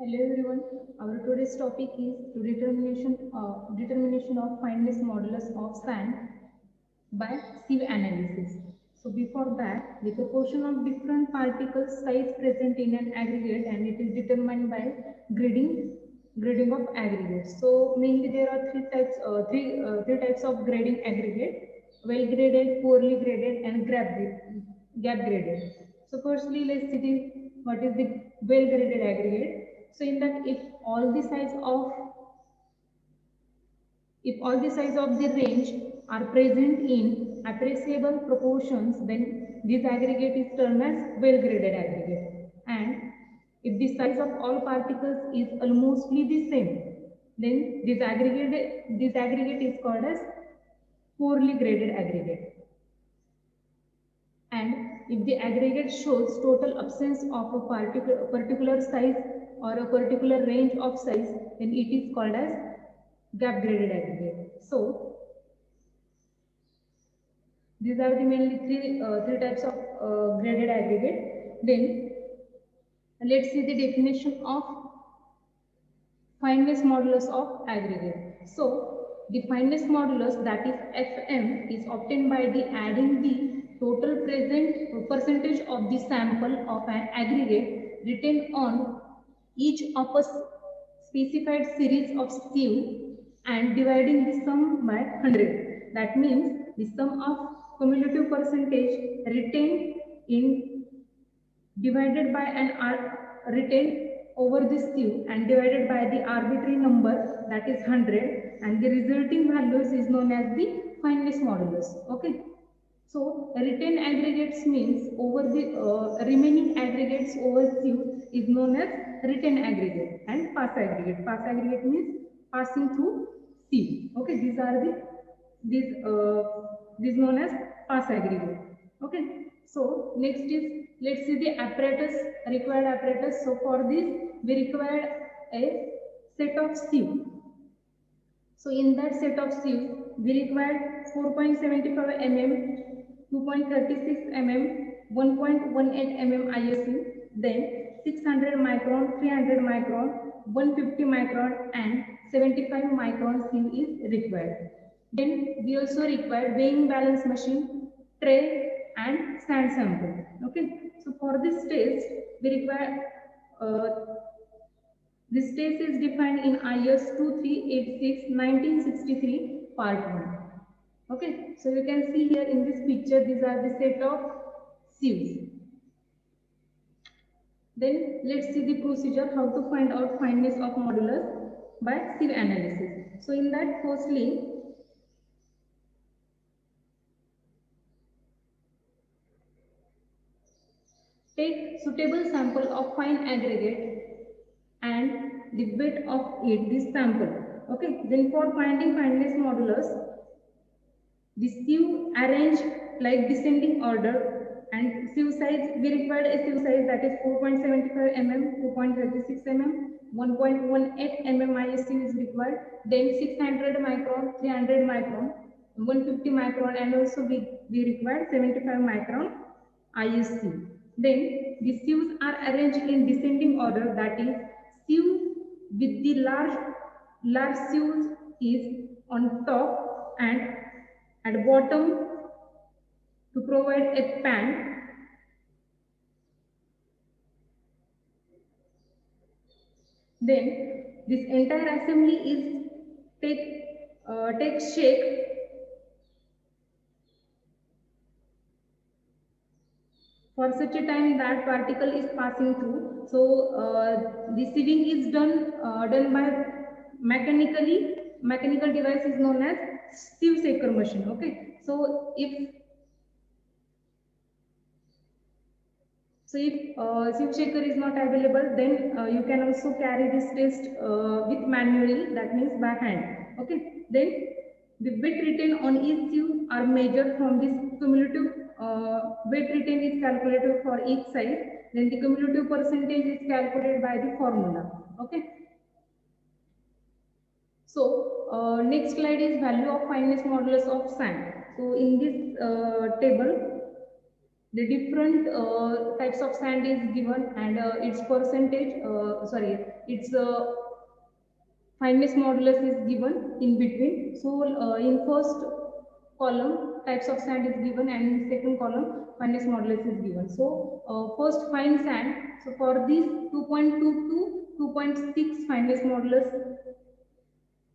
Hello everyone. Our today's topic is determination of fineness modulus of sand by sieve analysis. So before that, the proportion of different particle size present in an aggregate, and it is determined by grading of aggregates. So mainly there are three types of grading aggregate: well graded, poorly graded, and gap graded. So firstly, let's see what is the well graded aggregate. So in that, if all the size of the range are present in appreciable proportions, then this aggregate is termed as well-graded aggregate. And if the size of all particles is almostly the same, then this aggregate is called as poorly graded aggregate. And if the aggregate shows total absence of a particular size or a particular range of size, then it is called as gap graded aggregate. So these are the mainly three types of graded aggregate. Then let's see the definition of fineness modulus of aggregate. So the fineness modulus, that is Fm, is obtained by the adding the total present percentage of the sample of an aggregate retained on each of a specified series of sieve and dividing the sum by 100. That means the sum of cumulative percentage retained in divided by an retained over this sieve and divided by the arbitrary number, that is 100, and the resulting values is known as the fineness modulus. Okay. So retained aggregates means over the remaining aggregates over sieve is known as retained aggregate, and pass aggregate. Pass aggregate means passing through sieve. Okay, these are these known as pass aggregate. Okay. So next is, let's see the required apparatus. So for this we require a set of sieve. So in that set of sieves, we required 4.75 mm, 2.36 mm, 1.18 mm ISU, then 600 micron, 300 micron, 150 micron, and 75 micron sieve is required. Then we also require weighing balance machine, tray, and sand sample. Okay. So for this test, we require this test is defined in IS 2386-1963 part 1. Okay, so you can see here in this picture, these are the set of sieves. Then let's see the procedure how to find out fineness of modulus by sieve analysis. So in that, firstly, take suitable sample of fine aggregate and the weight of this sample. Okay, then for finding fineness modulus, the sieve arranged like descending order, and sieve size, we required a sieve size that is 4.75 mm, 2.36 mm, 1.18 mm ISU is required, then 600 micron, 300 micron, 150 micron, and also we required 75 micron ISU. Then the sieves are arranged in descending order, that is sieve with the large sieves is on top and at bottom to provide a pan. Then this entire assembly is takes shape for such a time that particle is passing through. So the sieving is done by mechanical device is known as sieve shaker machine. Okay, so if sieve shaker is not available, then you can also carry this test with manually, that means by hand. Okay, then the weight retained on each sieve are measured from this cumulative weight retained is calculated for each size. Then the cumulative percentage is calculated by the formula. Okay. So next slide is value of fineness modulus of sand. So in this table, the different types of sand is given, and its percentage, its fineness modulus is given in between. So in first column types of sand is given, and in second column fineness modulus is given. So first fine sand, so for this 2.2 to 2.6 fineness modulus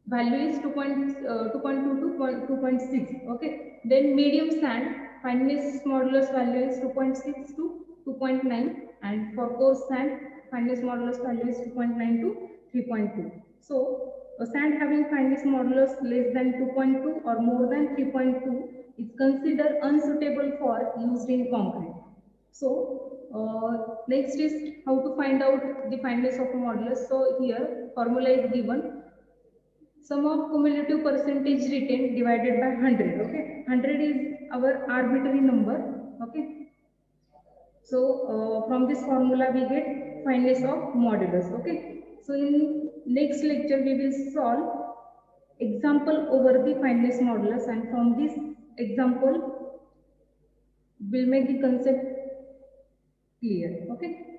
value is 2.2 to 2.6. Okay, then medium sand fineness modulus value is 2.6 to 2.9, and for coarse sand fineness modulus value is 2.9 to 3.2. So a sand having fineness modulus less than 2.2 or more than 3.2 is considered unsuitable for used in concrete. So next is how to find out the fineness of a modulus. So here formula is given: sum of cumulative percentage retained divided by 100. Okay, 100 is our arbitrary number. Okay, so from this formula we get fineness of modulus. Okay, so in next lecture we will solve example over the fineness modulus, and from this example we'll make the concept clear. Okay.